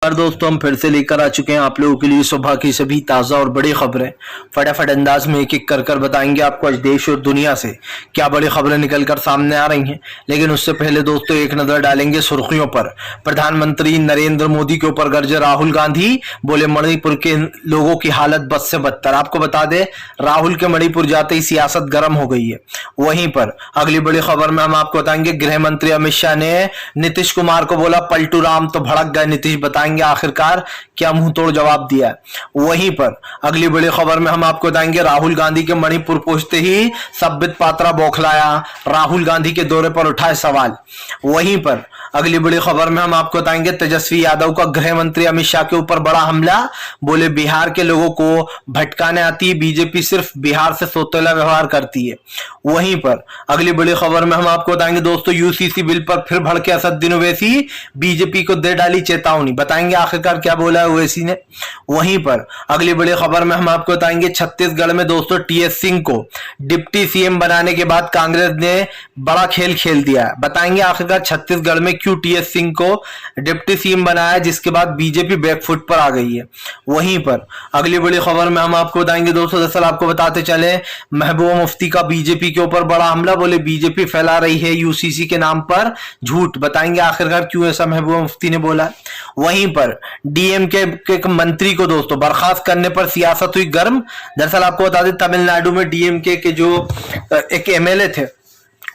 नमस्कार दोस्तों, हम फिर से लेकर आ चुके हैं आप लोगों के लिए सुबह की सभी ताज़ा और बड़ी खबरें। फटाफट अंदाज में एक एक कर बताएंगे आपको आज देश और दुनिया से क्या बड़ी खबरें निकलकर सामने आ रही हैं। लेकिन उससे पहले दोस्तों एक नज़र डालेंगे सुर्खियों पर। प्रधानमंत्री नरेंद्र मोदी के ऊपर गरजे राहुल गांधी, बोले मणिपुर के लोगों की हालत बद से बदतर। आपको बता दें, राहुल के मणिपुर जाते ही सियासत गर्म हो गई है। वहीं पर अगली बड़ी खबर में हम आपको बताएंगे, गृह मंत्री अमित शाह ने नीतीश कुमार को बोला पलटू राम तो भड़क गए नीतीश, बताएंगे आखिरकार क्या मुंह तोड़ जवाब दिया है। वहीं पर अगली बड़ी खबर में हम आपको बताएंगे, राहुल गांधी के मणिपुर पहुंचते ही संबित पात्रा बौखलाया, राहुल गांधी के दौरे पर उठाए सवाल। वहीं पर अगली बड़ी खबर में हम आपको बताएंगे, तेजस्वी यादव का गृह मंत्री अमित शाह के ऊपर बड़ा हमला, बोले बिहार के लोगों को भटकाने आती है बीजेपी, सिर्फ बिहार से सौतेला व्यवहार करती है। वहीं पर अगली बड़ी खबर में हम आपको बताएंगे दोस्तों, यूसीसी बिल पर फिर भड़के असदुद्दीन ओवैसी, बीजेपी को दे डाली चेतावनी, बताएंगे आखिरकार क्या बोला है ओवैसी ने। वहीं पर अगली बड़ी खबर में हम आपको बताएंगे, छत्तीसगढ़ में दोस्तों टीएस सिंह को डिप्टी सीएम बनाने के बाद कांग्रेस ने बड़ा खेल खेल दिया है, बताएंगे आखिरकार छत्तीसगढ़ में क्यों टीएस सिंह को डिप्टी सीएम बनाया, जिसके बाद बीजेपी बैकफुट पर आ गई है। वहीं पर अगली बड़ी खबर में हम आपको बताएंगे दोस्तों, दरअसल आपको बताते चले, महबूबा मुफ्ती का बीजेपी के ऊपर बड़ा हमला, बोले बीजेपी फैला रही है यूसीसी के नाम पर झूठ, बताएंगे आखिरकार क्यों ऐसा महबूबा मुफ्ती ने बोला। वहीं पर डीएमके के मंत्री को दोस्तों बर्खास्त करने पर सियासत हुई गर्म। दरअसल आपको बता दें, तमिलनाडु में डीएमके के जो एक एमएलए थे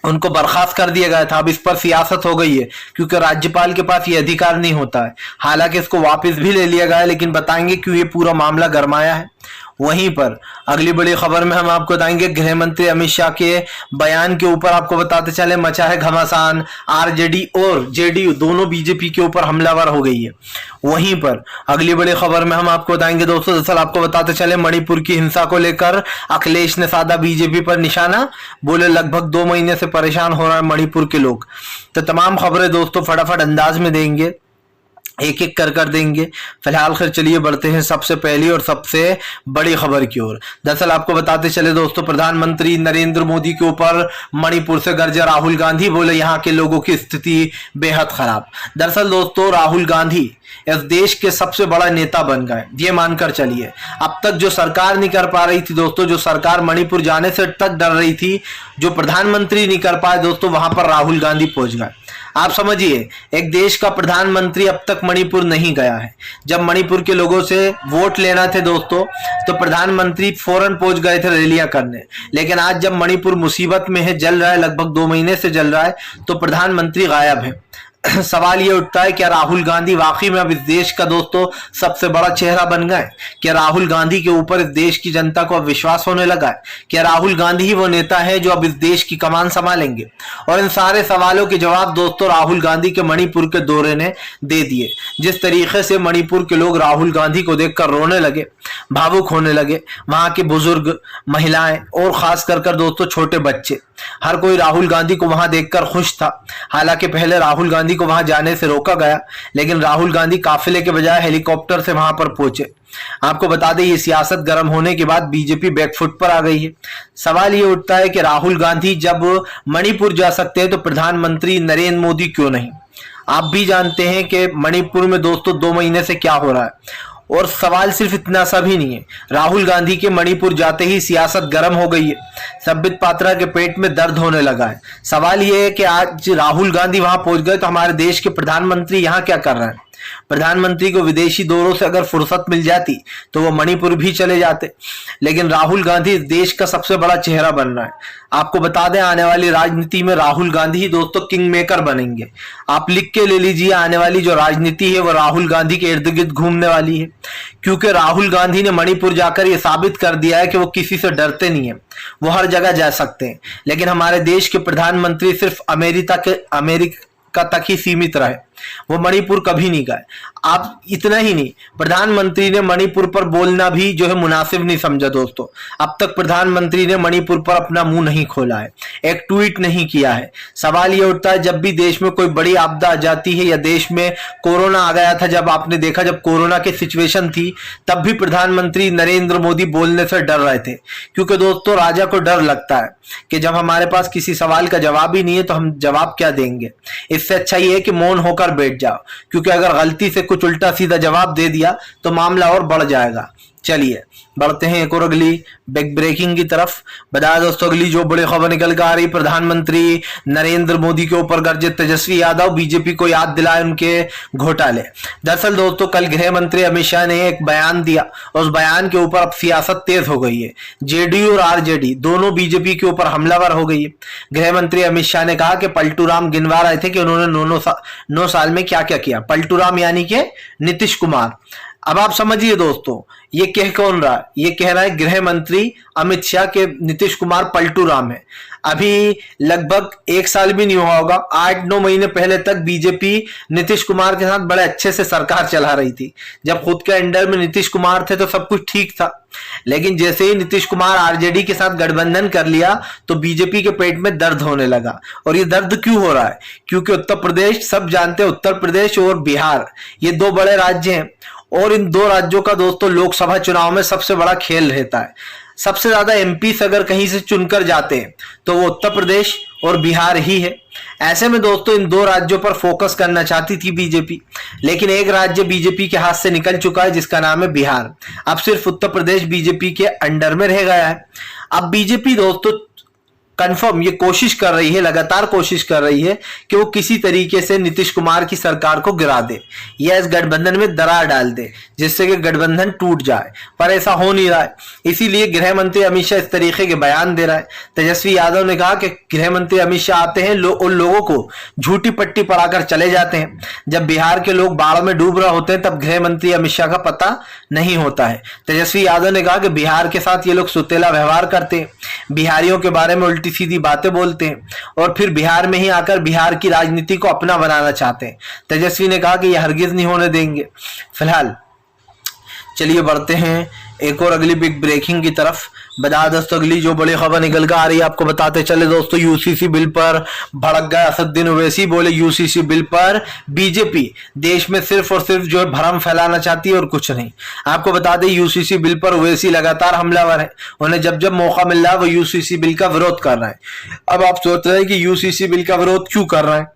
उनको बर्खास्त कर दिया गया था। अब इस पर सियासत हो गई है क्योंकि राज्यपाल के पास ये अधिकार नहीं होता है। हालांकि इसको वापस भी ले लिया गया है, लेकिन बताएंगे क्यों ये पूरा मामला गरमाया है। वहीं पर अगली बड़ी खबर में हम आपको बताएंगे, गृह मंत्री अमित शाह के बयान के ऊपर आपको बताते चले मचा है घमासान, आरजेडी और जेडीयू दोनों बीजेपी के ऊपर हमलावर हो गई है। वहीं पर अगली बड़ी खबर में हम आपको बताएंगे दोस्तों, दरअसल आपको बताते चले, मणिपुर की हिंसा को लेकर अखिलेश ने साधा बीजेपी पर निशाना, बोले लगभग 2 महीने से परेशान हो रहा है मणिपुर के लोग। तो तमाम खबरें दोस्तों फटाफट अंदाज में देंगे, एक एक कर देंगे। फिलहाल खैर चलिए बढ़ते हैं सबसे पहली और सबसे बड़ी खबर की ओर। दरअसल आपको बताते चले दोस्तों, प्रधानमंत्री नरेंद्र मोदी के ऊपर मणिपुर से गरजे राहुल गांधी, बोले यहाँ के लोगों की स्थिति बेहद खराब। दरअसल दोस्तों राहुल गांधी इस देश के सबसे बड़ा नेता बन गए, ये मानकर चलिए। अब तक जो सरकार नहीं कर पा रही थी दोस्तों, जो सरकार मणिपुर जाने से तक डर रही थी, जो प्रधानमंत्री नहीं कर पाए दोस्तों, वहां पर राहुल गांधी पहुंच गए। आप समझिए, एक देश का प्रधानमंत्री अब तक मणिपुर नहीं गया है। जब मणिपुर के लोगों से वोट लेना थे दोस्तों, तो प्रधानमंत्री फौरन पहुंच गए थे रैलियां करने। लेकिन आज जब मणिपुर मुसीबत में है, जल रहा है, लगभग 2 महीने से जल रहा है, तो प्रधानमंत्री गायब है। सवाल ये उठता है, क्या राहुल गांधी वाकई में अब इस देश का दोस्तों सबसे बड़ा चेहरा बन गए? क्या राहुल गांधी के ऊपर इस देश की जनता को अब विश्वास होने लगा है? क्या राहुल गांधी ही वो नेता है जो अब इस देश की कमान संभालेंगे? और इन सारे सवालों के जवाब दोस्तों राहुल गांधी के मणिपुर के दौरे ने दे दिए। जिस तरीके से मणिपुर के लोग राहुल गांधी को देखकर रोने लगे, भावुक होने लगे, वहां के बुजुर्ग, महिलाएं और खास कर दोस्तों छोटे बच्चे, हर कोई राहुल गांधी को वहां देखकर खुश था। हालांकि पहले राहुल गांधी को वहां जाने से रोका गया, लेकिन राहुल गांधी काफिले के बजाय हेलीकॉप्टर से वहां पर पहुंचे। आपको बता दें, ये सियासत गर्म होने के बाद बीजेपी बैकफुट पर आ गई है। सवाल ये उठता है कि राहुल गांधी जब मणिपुर जा सकते हैं तो प्रधानमंत्री नरेंद्र मोदी क्यों नहीं? आप भी जानते हैं कि मणिपुर में दोस्तों 2 महीने से क्या हो रहा है। और सवाल सिर्फ इतना सा भी नहीं है, राहुल गांधी के मणिपुर जाते ही सियासत गर्म हो गई है। संबित पात्रा के पेट में दर्द होने लगा है। सवाल यह है कि आज राहुल गांधी वहां पहुंच गए तो हमारे देश के प्रधानमंत्री यहां क्या कर रहे हैं? प्रधानमंत्री को विदेशी दौरों से अगर फुर्सत मिल जाती तो वो मणिपुर भी चले जाते, लेकिन राहुल गांधी इस देश का सबसे बड़ा चेहरा बन रहा है। आपको बता दें, आने वाली राजनीति में राहुल गांधी ही दोस्तों किंग मेकर बनेंगे। आप लिख के ले लीजिए, आने वाली जो राजनीति है वो राहुल गांधी के इर्द गिर्द घूमने वाली है, क्योंकि राहुल गांधी ने मणिपुर जाकर ये साबित कर दिया है कि वो किसी से डरते नहीं है, वो हर जगह जा सकते हैं। लेकिन हमारे देश के प्रधानमंत्री सिर्फ अमेरिका तक ही सीमित रहे, वो मणिपुर कभी नहीं गए। आप इतना ही नहीं, प्रधानमंत्री ने मणिपुर पर बोलना भी जो है मुनासिब नहीं समझा दोस्तों। अब तक प्रधानमंत्री ने मणिपुर पर अपना मुंह नहीं खोला है, एक ट्वीट नहीं किया है। सवाल ये उठता है, जब भी देश में कोई बड़ी आपदा आ जाती है या देश में कोरोना आ गया था, जब आपने देखा जब कोरोना की सिचुएशन थी, तब भी प्रधानमंत्री नरेंद्र मोदी बोलने से डर रहे थे, क्योंकि दोस्तों राजा को डर लगता है कि जब हमारे पास किसी सवाल का जवाब ही नहीं है तो हम जवाब क्या देंगे। इससे अच्छा ये है कि मौन होकर बैठ जाओ, क्योंकि अगर गलती से कुछ उल्टा सीधा जवाब दे दिया तो मामला और बढ़ जाएगा। चलिए बढ़ते हैं एक और अगली बिग ब्रेकिंग की तरफ। बता दोस्तों अगली जो बड़ी खबर निकल कर आ रही, प्रधानमंत्री नरेंद्र मोदी के ऊपर गर्जित तेजस्वी यादव, बीजेपी को याद दिलाए उनके घोटाले। दरअसल दोस्तों कल गृह मंत्री अमित शाह ने एक बयान दिया, उस बयान के ऊपर अब सियासत तेज हो गई है। जेडीयू और आरजेडी दोनों बीजेपी के ऊपर हमलावर हो गई है। गृह मंत्री अमित शाह ने कहा कि पलटू राम गिनवा रहे थे कि उन्होंने 9 साल में क्या क्या किया। पलटू राम यानी कि नीतीश कुमार। अब आप समझिए दोस्तों ये कह कौन रहा है, ये कह रहा है गृह मंत्री अमित शाह के नीतीश कुमार पलटू राम है। अभी लगभग 1 साल भी नहीं हुआ होगा, 8-9 महीने पहले तक बीजेपी नीतीश कुमार के साथ बड़े अच्छे से सरकार चला रही थी। जब खुद के अंडर में नीतीश कुमार थे तो सब कुछ ठीक था, लेकिन जैसे ही नीतीश कुमार आरजेडी के साथ गठबंधन कर लिया तो बीजेपी के पेट में दर्द होने लगा। और ये दर्द क्यों हो रहा है? क्योंकि उत्तर प्रदेश, सब जानते हैं उत्तर प्रदेश और बिहार ये 2 बड़े राज्य हैं और इन 2 राज्यों का दोस्तों लोकसभा चुनाव में सबसे बड़ा खेल रहता है। सबसे ज्यादा एमपी अगर कहीं से चुनकर जाते हैं तो वो उत्तर प्रदेश और बिहार ही है। ऐसे में दोस्तों इन 2 राज्यों पर फोकस करना चाहती थी बीजेपी, लेकिन एक राज्य बीजेपी के हाथ से निकल चुका है जिसका नाम है बिहार। अब सिर्फ उत्तर प्रदेश बीजेपी के अंडर में रह गया है। अब बीजेपी दोस्तों कंफर्म ये कोशिश कर रही है, लगातार कोशिश कर रही है कि वो किसी तरीके से नीतीश कुमार की सरकार को गिरा दे या इस गठबंधन में दरार डाल दे जिससे कि गठबंधन टूट जाए, पर ऐसा हो नहीं रहा है। इसीलिए गृह मंत्री अमित शाह इस तरीके के बयान दे रहा है। तेजस्वी यादव ने कहा कि गृह मंत्री अमित शाह आते हैं उन लोगों को झूठी पट्टी पढ़ाकर चले जाते हैं। जब बिहार के लोग बाढ़ में डूब रहे होते हैं तब गृह मंत्री अमित शाह का पता नहीं होता है। तेजस्वी यादव ने कहा कि बिहार के साथ ये लोग सुतेला व्यवहार करते हैं, बिहारियों के बारे में सीधी बातें बोलते हैं और फिर बिहार में ही आकर बिहार की राजनीति को अपना बनाना चाहते हैं। तेजस्वी ने कहा कि यह हरगिज नहीं होने देंगे। फिलहाल चलिए बढ़ते हैं एक और अगली बिग ब्रेकिंग की तरफ। बता दोस्तों अगली जो बड़ी खबर निकल कर आ रही है आपको बताते चले दोस्तों, यूसीसी बिल पर भड़क गए असदुद्दीन ओवैसी। बोले यूसीसी बिल पर बीजेपी देश में सिर्फ और सिर्फ जो है भ्रम फैलाना चाहती है और कुछ नहीं। आपको बता दें यूसीसी बिल पर ओवैसी लगातार हमलावर है, उन्हें जब जब मौका मिल रहा है वो यूसीसी बिल का विरोध कर रहे हैं। अब आप सोच रहे हैं कि यूसीसी बिल का विरोध क्यों कर रहे हैं?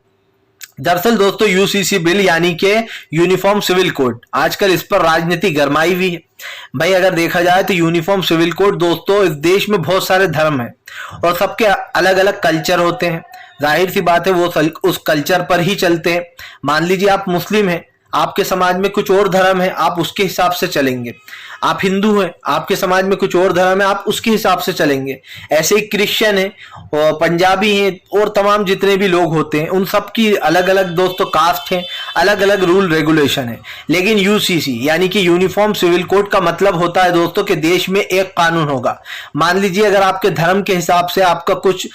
दरअसल दोस्तों यूसीसी बिल यानी कि यूनिफॉर्म सिविल कोड, आजकल इस पर राजनीति गरमाई हुई है। भाई अगर देखा जाए तो यूनिफॉर्म सिविल कोड दोस्तों इस देश में बहुत सारे धर्म हैं और सबके अलग अलग कल्चर होते हैं। जाहिर सी बात है वो उस कल्चर पर ही चलते हैं। मान लीजिए आप मुस्लिम हैं, आपके समाज में कुछ और धर्म है, आप उसके हिसाब से चलेंगे। आप हिंदू हैं, आपके समाज में कुछ और धर्म है, आप उसके हिसाब से चलेंगे। ऐसे ही क्रिश्चियन है और पंजाबी हैं और तमाम जितने भी लोग होते हैं उन सब की अलग अलग दोस्तों कास्ट है, अलग अलग रूल रेगुलेशन है। लेकिन यूसीसी यानी कि यूनिफॉर्म सिविल कोड का मतलब होता है दोस्तों कि देश में एक कानून होगा। मान लीजिए अगर आपके धर्म के हिसाब से आपका कुछ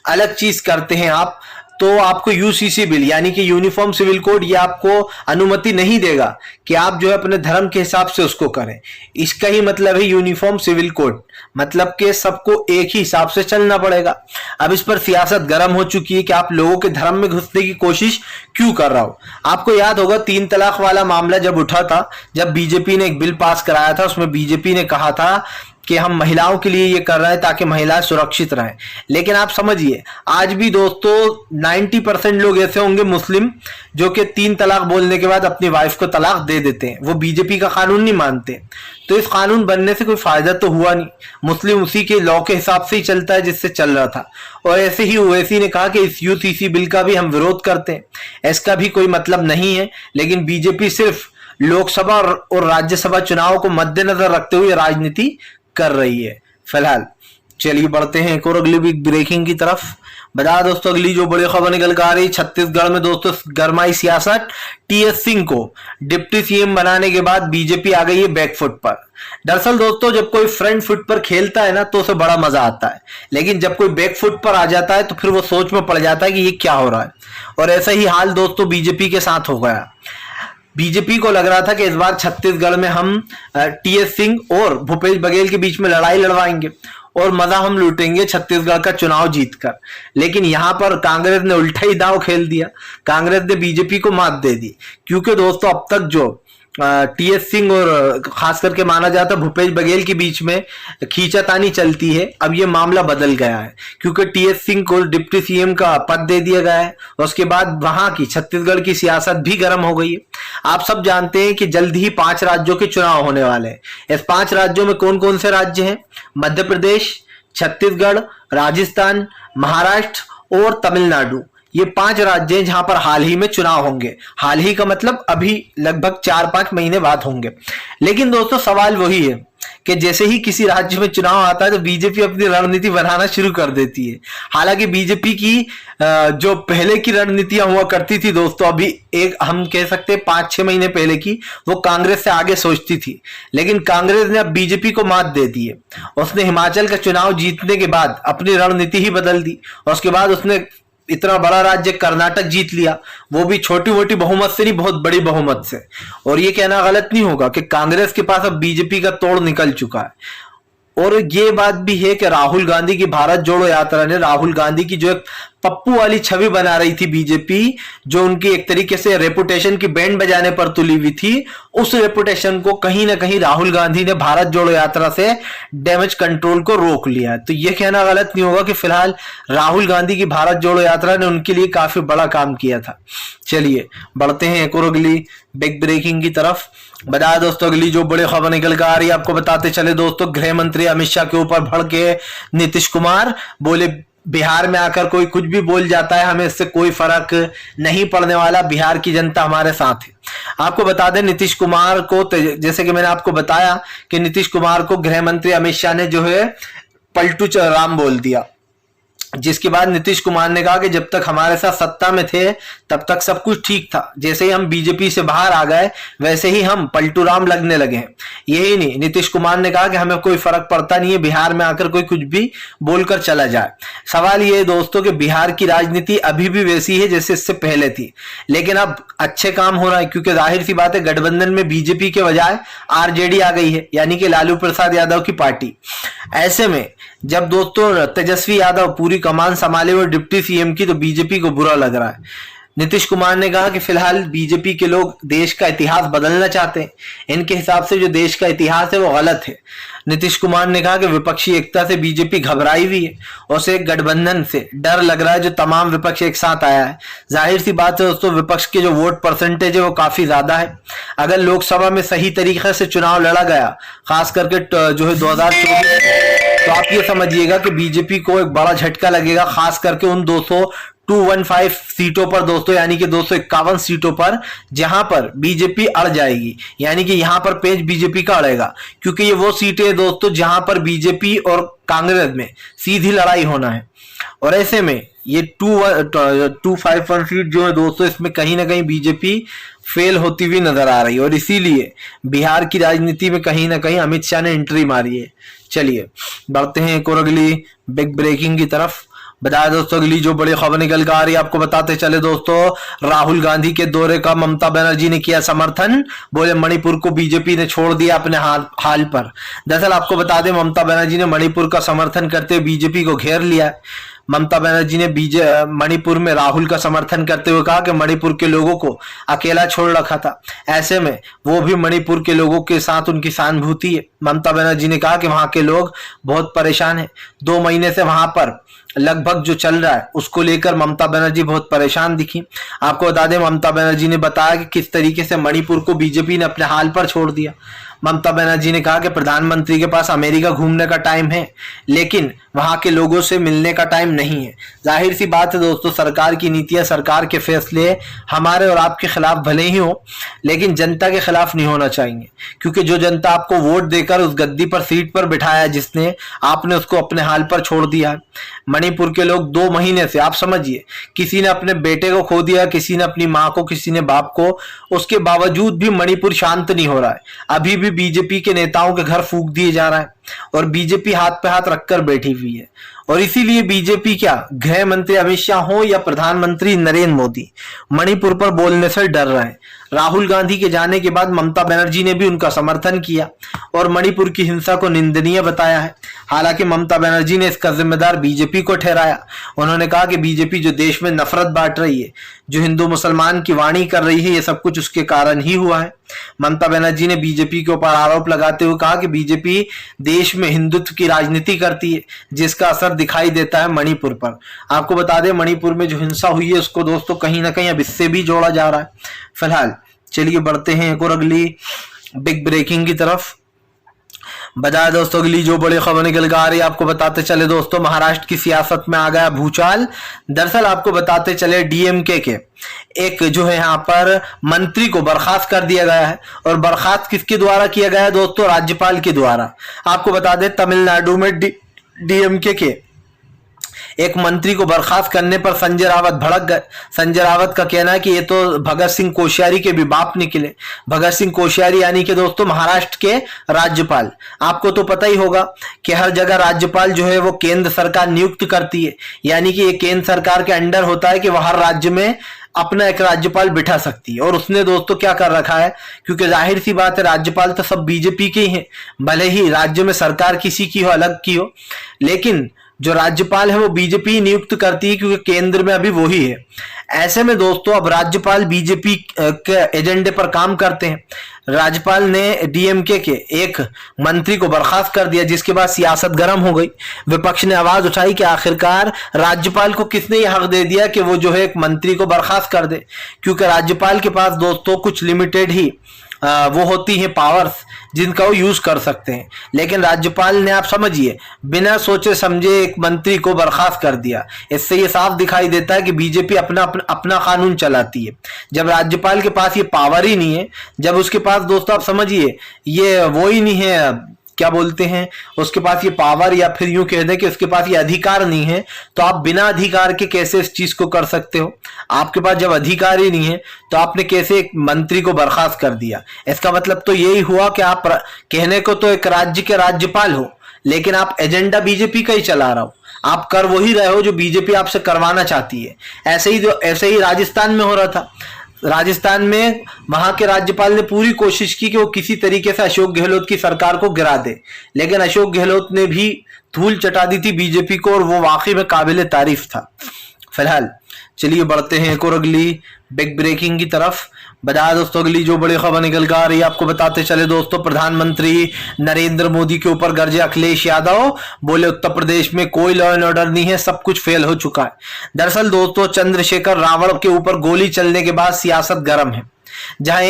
अलग चीज करते हैं आप, तो आपको यूसीसी बिल यानी कि यूनिफॉर्म सिविल कोड ये आपको अनुमति नहीं देगा कि आप जो है अपने धर्म के हिसाब से उसको करें। इसका ही मतलब है यूनिफॉर्म सिविल कोड, मतलब कि सबको एक ही हिसाब से चलना पड़ेगा। अब इस पर सियासत गर्म हो चुकी है कि आप लोगों के धर्म में घुसने की कोशिश क्यों कर रहा हो। आपको याद होगा 3 तलाक वाला मामला जब उठा था, जब बीजेपी ने एक बिल पास कराया था, उसमें बीजेपी ने कहा था कि हम महिलाओं के लिए ये कर रहे हैं ताकि महिलाएं सुरक्षित रहें। लेकिन आप समझिए आज भी दोस्तों 90% लोग ऐसे होंगे मुस्लिम जो कि 3 तलाक बोलने के बाद अपनी वाइफ को तलाक दे देते हैं, वो बीजेपी का कानून नहीं मानते। तो इस कानून बनने से कोई फायदा तो हुआ नहीं, मुस्लिम उसी के लॉ के हिसाब से ही चलता है जिससे चल रहा था। और ऐसे ही ओवैसी ने कहा कि इस यूसीसी बिल का भी हम विरोध करते हैं, इसका भी कोई मतलब नहीं है। लेकिन बीजेपी सिर्फ लोकसभा और राज्यसभा चुनाव को मद्देनजर रखते हुए राजनीति कर रही है। फिलहाल चलिए बढ़ते हैं एक और अगली बिग ब्रेकिंग की तरफ। बता दोस्तों अगली जो बड़ी खबर निकल कर आ रही, छत्तीसगढ़ में दोस्तों गरमाई सियासत। टीएस सिंह को डिप्टी सीएम बनाने के बाद बीजेपी आ गई है बैकफुट पर। दरअसल दोस्तों जब कोई फ्रंट फुट पर खेलता है ना तो उसे बड़ा मजा आता है, लेकिन जब कोई बैकफुट पर आ जाता है तो फिर वो सोच में पड़ जाता है कि ये क्या हो रहा है। और ऐसा ही हाल दोस्तों बीजेपी के साथ हो गया। बीजेपी को लग रहा था कि इस बार छत्तीसगढ़ में हम टीएस सिंह और भूपेश बघेल के बीच में लड़ाई लड़वाएंगे और मजा हम लूटेंगे छत्तीसगढ़ का चुनाव जीतकर। लेकिन यहां पर कांग्रेस ने उल्टा ही दांव खेल दिया, कांग्रेस ने बीजेपी को मात दे दी। क्योंकि दोस्तों अब तक जो टीएस सिंह और खास करके माना जाता भूपेश बघेल के बीच में खींचातानी चलती है। अब ये मामला बदल गया है क्योंकि टीएस सिंह को डिप्टी सीएम का पद दे दिया गया है और उसके बाद वहां की छत्तीसगढ़ की सियासत भी गर्म हो गई है। आप सब जानते हैं कि जल्द ही 5 राज्यों के चुनाव होने वाले हैं। इस 5 राज्यों में कौन कौन से राज्य हैं? मध्य प्रदेश, छत्तीसगढ़, राजस्थान, महाराष्ट्र और तमिलनाडु। ये 5 राज्य हैं जहां पर हाल ही में चुनाव होंगे। हाल ही का मतलब अभी लगभग 4-5 महीने बाद होंगे। लेकिन दोस्तों सवाल वही है कि जैसे ही किसी राज्य में चुनाव आता है तो बीजेपी अपनी रणनीति बनाना शुरू कर देती है। हालांकि बीजेपी की जो पहले की रणनीतियां हुआ करती थी दोस्तों, अभी एक हम कह सकते हैं 5-6 महीने पहले की, वो कांग्रेस से आगे सोचती थी। लेकिन कांग्रेस ने अब बीजेपी को मात दे दी है। उसने हिमाचल का चुनाव जीतने के बाद अपनी रणनीति ही बदल दी और उसके बाद उसने इतना बड़ा राज्य कर्नाटक जीत लिया, वो भी छोटी मोटी बहुमत से नहीं, बहुत बड़ी बहुमत से। और ये कहना गलत नहीं होगा कि कांग्रेस के पास अब बीजेपी का तोड़ निकल चुका है। और ये बात भी है कि राहुल गांधी की भारत जोड़ो यात्रा ने राहुल गांधी की जो एक पप्पू वाली छवि बना रही थी बीजेपी, जो उनकी एक तरीके से रेपुटेशन की बैंड बजाने पर तुली हुई थी, उस रेपुटेशन को कहीं ना कहीं राहुल गांधी ने भारत जोड़ो यात्रा से डैमेज कंट्रोल को रोक लिया। तो यह कहना गलत नहीं होगा कि फिलहाल राहुल गांधी की भारत जोड़ो यात्रा ने उनके लिए काफी बड़ा काम किया था। चलिए बढ़ते हैं एक और अगली बिग ब्रेकिंग की तरफ। बताया दोस्तों अगली जो बड़ी खबर निकल कर आ रही है, आपको बताते चले दोस्तों, गृह मंत्री अमित शाह के ऊपर भड़के नीतीश कुमार। बोले बिहार में आकर कोई कुछ भी बोल जाता है, हमें इससे कोई फर्क नहीं पड़ने वाला, बिहार की जनता हमारे साथ है। आपको बता दें नीतीश कुमार को, जैसे कि मैंने आपको बताया कि नीतीश कुमार को गृह मंत्री अमित शाह ने जो है पलटू राम बोल दिया, जिसके बाद नीतीश कुमार ने कहा कि जब तक हमारे साथ सत्ता में थे तब तक सब कुछ ठीक था, जैसे ही हम बीजेपी से बाहर आ गए वैसे ही हम पलटू राम लगने लगे हैं। यही नहीं, नीतीश कुमार ने कहा कि हमें कोई फर्क पड़ता नहीं है बिहार में आकर कोई कुछ भी बोलकर चला जाए। सवाल ये है दोस्तों कि बिहार की राजनीति अभी भी वैसी है जैसे इससे पहले थी, लेकिन अब अच्छे काम हो रहा है क्योंकि जाहिर सी बात है गठबंधन में बीजेपी के बजाय आरजेडी आ गई है, यानी कि लालू प्रसाद यादव की पार्टी। ऐसे में जब दोस्तों तेजस्वी यादव पूरी कमान संभाले हुए डिप्टी सीएम की, तो बीजेपी को बुरा लग रहा है। नीतीश कुमार ने कहा कि फिलहाल बीजेपी के लोग देश का इतिहास बदलना चाहते हैं, इनके हिसाब से जो देश का इतिहास है वो गलत है। नीतीश कुमार ने कहा कि विपक्षी एकता से बीजेपी घबराई हुई है और उसे गठबंधन से डर लग रहा है जो तमाम विपक्ष एक साथ आया है। जाहिर सी बात है दोस्तों, विपक्ष के जो वोट परसेंटेज है वो काफी ज्यादा है। अगर लोकसभा में सही तरीके से चुनाव लड़ा गया, खास करके जो है 2024, तो आप ये समझिएगा कि बीजेपी को एक बड़ा झटका लगेगा, खास करके उन 215 सीटों पर दोस्तों, यानी कि 251 सीटों पर जहां पर बीजेपी अड़ जाएगी, यानी कि यहां पर पेच बीजेपी का अड़ेगा, क्योंकि ये वो सीटें दोस्तों जहां पर बीजेपी और कांग्रेस में सीधी लड़ाई होना है। और ऐसे में ये 251 सीट जो है दोस्तों, इसमें कहीं ना कहीं बीजेपी फेल होती हुई नजर आ रही है और इसीलिए बिहार की राजनीति में कहीं ना कहीं अमित शाह ने एंट्री मारी है। चलिए बढ़ते हैं एक और अगली बिग ब्रेकिंग की तरफ। बताया दोस्तों अगली जो बड़ी खबर निकल कर आ रही है, आपको बताते चले दोस्तों, राहुल गांधी के दौरे का ममता बनर्जी ने किया समर्थन। बोले मणिपुर को बीजेपी ने छोड़ दिया अपने हाल पर। दरअसल आपको बता दें, ममता बनर्जी ने मणिपुर का समर्थन करते हुए बीजेपी को घेर लिया है। ममता बनर्जी ने मणिपुर में राहुल का समर्थन करते हुए कहा कि मणिपुर के लोगों को अकेला छोड़ रखा था, ऐसे में वो भी मणिपुर के लोगों के साथ उनकी सहानुभूति है। ममता बनर्जी ने कहा कि वहां के लोग बहुत परेशान हैं, 2 महीने से वहां पर लगभग जो चल रहा है उसको लेकर ममता बनर्जी बहुत परेशान दिखी। आपको बता दें, ममता बनर्जी ने बताया कि किस तरीके से मणिपुर को बीजेपी ने अपने हाल पर छोड़ दिया। ममता बनर्जी ने कहा कि प्रधानमंत्री के पास अमेरिका घूमने का टाइम है, लेकिन वहां के लोगों से मिलने का टाइम नहीं है। जाहिर सी बात है दोस्तों, सरकार की नीतियां, सरकार के फैसले हमारे और आपके खिलाफ भले ही हो, लेकिन जनता के खिलाफ नहीं होना चाहिए, क्योंकि जो जनता आपको वोट देकर उस गद्दी पर, सीट पर बिठाया जिसने, आपने उसको अपने हाल पर छोड़ दिया। मणिपुर के लोग 2 महीने से, आप समझिए, किसी ने अपने बेटे को खो दिया, किसी ने अपनी माँ को, किसी ने बाप को, उसके बावजूद भी मणिपुर शांत नहीं हो रहा है। अभी भी बीजेपी के नेताओं के घर फूंक दिए जा रहा है और बीजेपी हाथ पे हाथ रखकर बैठी हुई है। और इसीलिए बीजेपी क्या, गृह मंत्री अमित शाह हो या प्रधानमंत्री नरेंद्र मोदी, मणिपुर पर बोलने से डर रहे हैं। राहुल गांधी के जाने के बाद ममता बनर्जी ने भी उनका समर्थन किया और मणिपुर की हिंसा को निंदनीय बताया है। हालांकि ममता बनर्जी ने इसका जिम्मेदार बीजेपी को ठहराया। उन्होंने कहा कि बीजेपी जो देश में नफरत बांट रही है, जो हिंदू मुसलमान की वाणी कर रही है, ये सब कुछ उसके कारण ही हुआ है। ममता बनर्जी ने बीजेपी के ऊपर आरोप लगाते हुए कहा कि बीजेपी देश में हिंदुत्व की राजनीति करती है, जिसका असर दिखाई देता है मणिपुर पर। आपको बता दें, मणिपुर में जो हिंसा हुई है उसको दोस्तों कहीं ना कहीं अब इससे भी जोड़ा जा रहा है। फिलहाल चलिए बढ़ते हैं एक और अगली बिग ब्रेकिंग की तरफ। बजाय दोस्तों अगली जो बड़ी खबर निकल कर आ रही है, आपको बताते चले दोस्तों, महाराष्ट्र की सियासत में आ गया भूचाल। दरअसल आपको बताते चले, डीएमके के एक जो है यहाँ पर मंत्री को बर्खास्त कर दिया गया है। और बर्खास्त किसके द्वारा किया गया है दोस्तों? राज्यपाल के द्वारा। आपको बता दें, तमिलनाडु में डीएमके के एक मंत्री को बर्खास्त करने पर संजय रावत भड़क गए। संजय रावत का कहना है कि ये तो भगत सिंह कोश्यारी के भी बाप निकले। भगत सिंह कोश्यारी यानी कि दोस्तों महाराष्ट्र के राज्यपाल। आपको तो पता ही होगा कि हर जगह राज्यपाल जो है वो केंद्र सरकार नियुक्त करती है, यानी कि ये केंद्र सरकार के अंडर होता है कि वह हर राज्य में अपना एक राज्यपाल बिठा सकती है। और उसने दोस्तों क्या कर रखा है, क्योंकि जाहिर सी बात है राज्यपाल तो सब बीजेपी के ही हैं, भले ही राज्य में सरकार किसी की हो, अलग की हो, लेकिन जो राज्यपाल है वो बीजेपी नियुक्त करती है, क्योंकि केंद्र में अभी वही है। ऐसे में दोस्तों अब राज्यपाल बीजेपी के एजेंडे पर काम करते हैं। राज्यपाल ने डीएमके के एक मंत्री को बर्खास्त कर दिया, जिसके बाद सियासत गर्म हो गई। विपक्ष ने आवाज उठाई कि आखिरकार राज्यपाल को किसने यह हक दे दिया कि वो जो है एक मंत्री को बर्खास्त कर दे, क्योंकि राज्यपाल के पास दोस्तों कुछ लिमिटेड ही वो होती हैं पावर्स जिनका वो यूज कर सकते हैं। लेकिन राज्यपाल ने, आप समझिए, बिना सोचे समझे एक मंत्री को बर्खास्त कर दिया। इससे ये साफ दिखाई देता है कि बीजेपी अपना कानून चलाती है। जब राज्यपाल के पास ये पावर ही नहीं है, जब उसके पास दोस्तों आप समझिए ये वो ही नहीं है, क्या बोलते हैं, उसके पास ये पावर, या फिर यूं कह दें कि उसके पास ये अधिकार नहीं है, तो आप बिना अधिकार के कैसे इस चीज को कर सकते हो? आपके पास जब अधिकार ही नहीं है तो आपने कैसे एक मंत्री को बर्खास्त कर दिया? इसका मतलब तो यही हुआ कि आप कहने को तो एक राज्य के राज्यपाल हो, लेकिन आप एजेंडा बीजेपी का ही चला रहे हो। आप कर वही रहे हो जो बीजेपी आपसे करवाना चाहती है। ऐसे ही राजस्थान में हो रहा था। राजस्थान में वहां के राज्यपाल ने पूरी कोशिश की कि वो किसी तरीके से अशोक गहलोत की सरकार को गिरा दे, लेकिन अशोक गहलोत ने भी धूल चटा दी थी बीजेपी को, और वो वाकई में काबिले तारीफ था। फिलहाल चलिए बढ़ते हैं एक और अगली बिग ब्रेकिंग की तरफ। बता दोस्तों अगली जो बड़ी खबर निकल कर आ रही है, आपको बताते चले दोस्तों, प्रधानमंत्री नरेंद्र मोदी के ऊपर गरजे अखिलेश यादव। बोले उत्तर प्रदेश में कोई लॉ एंड ऑर्डर नहीं है, सब कुछ फेल हो चुका है। दरअसल दोस्तों चंद्रशेखर रावण के ऊपर गोली चलने के बाद सियासत गर्म है। जहां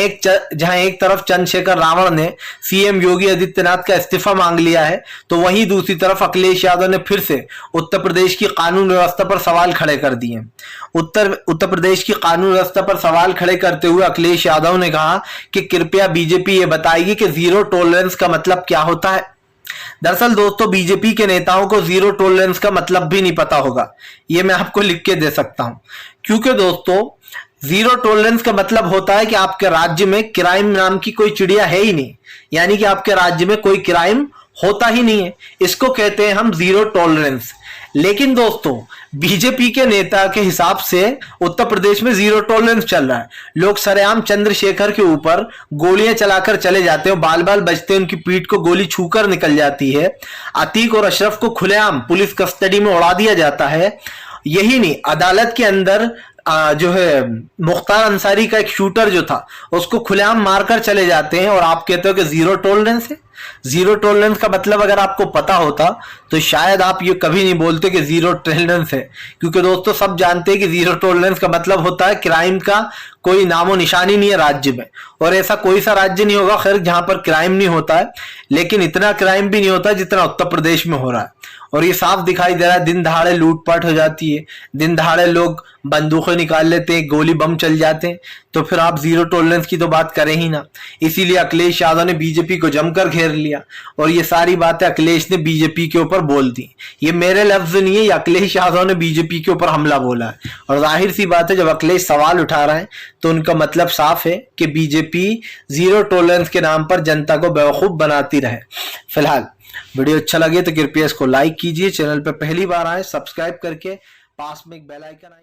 एक तरफ चंद्रशेखर रावण ने सीएम योगी आदित्यनाथ का इस्तीफा मांग लिया है, तो वहीं दूसरी तरफ अखिलेश यादव ने फिर से उत्तर प्रदेश की कानून व्यवस्था पर सवाल खड़े कर दिए। उत्तर प्रदेश की कानून व्यवस्था पर सवाल खड़े करते हुए अखिलेश यादव ने कहा कि कृपया बीजेपी ये बताएगी कि जीरो टॉलरेंस का मतलब क्या होता है। दरअसल दोस्तों बीजेपी के नेताओं को जीरो टॉलरेंस का मतलब भी नहीं पता होगा, ये मैं आपको लिख के दे सकता हूं। क्योंकि दोस्तों जीरो टॉलरेंस का मतलब होता है कि आपके राज्य में क्राइम नाम की कोई चिड़िया है ही नहीं, यानी कि आपके राज्य में कोई क्राइम होता ही नहीं है। इसको कहते हैं हम जीरो टॉलरेंस। लेकिन दोस्तों बीजेपी के नेता के हिसाब से उत्तर प्रदेश में जीरो टॉलरेंस चल रहा है। लोग सरेआम चंद्रशेखर के ऊपर गोलियां चलाकर चले जाते हैं, बाल बाल बचते हैं, उनकी पीठ को गोली छूकर निकल जाती है। अतीक और अशरफ को खुलेआम पुलिस कस्टडी में उड़ा दिया जाता है। यही नहीं, अदालत के अंदर जो है मुख्तार अंसारी का एक शूटर जो था उसको खुलेआम मारकर चले जाते हैं, और आप कहते हो कि जीरो टॉलरेंस है। जीरो टॉलरेंस का मतलब अगर आपको पता होता तो शायद आप ये कभी नहीं बोलते कि जीरो टॉलरेंस है, क्योंकि दोस्तों सब जानते हैं कि जीरो टॉलरेंस का मतलब होता है क्राइम का कोई नामो निशानी नहीं है राज्य में। और ऐसा कोई सा राज्य नहीं होगा खैर जहां पर क्राइम नहीं होता है, लेकिन इतना क्राइम भी नहीं होता जितना उत्तर प्रदेश में हो रहा है। और ये साफ दिखाई दे रहा है, दिन दहाड़े लूटपाट हो जाती है, दिन दहाड़े लोग बंदूकें निकाल लेते हैं, गोली बम चल जाते हैं, तो फिर आप जीरो टॉलरेंस की तो बात करें ही ना। इसीलिए अखिलेश यादव ने बीजेपी को जमकर घेर लिया, और ये सारी बातें अखिलेश ने बीजेपी के ऊपर बोल दी। ये मेरे लफ्ज नहीं है, ये अखिलेश यादव ने बीजेपी के ऊपर हमला बोला है। और जाहिर सी बात है जब अखिलेश सवाल उठा रहे हैं तो उनका मतलब साफ है कि बीजेपी जीरो टॉलरेंस के नाम पर जनता को बेवकूफ बनाती रहे। फिलहाल वीडियो अच्छा लगे तो कृपया इसको लाइक कीजिए, चैनल पर पहली बार आए सब्सक्राइब करके पास में एक बेल आइकन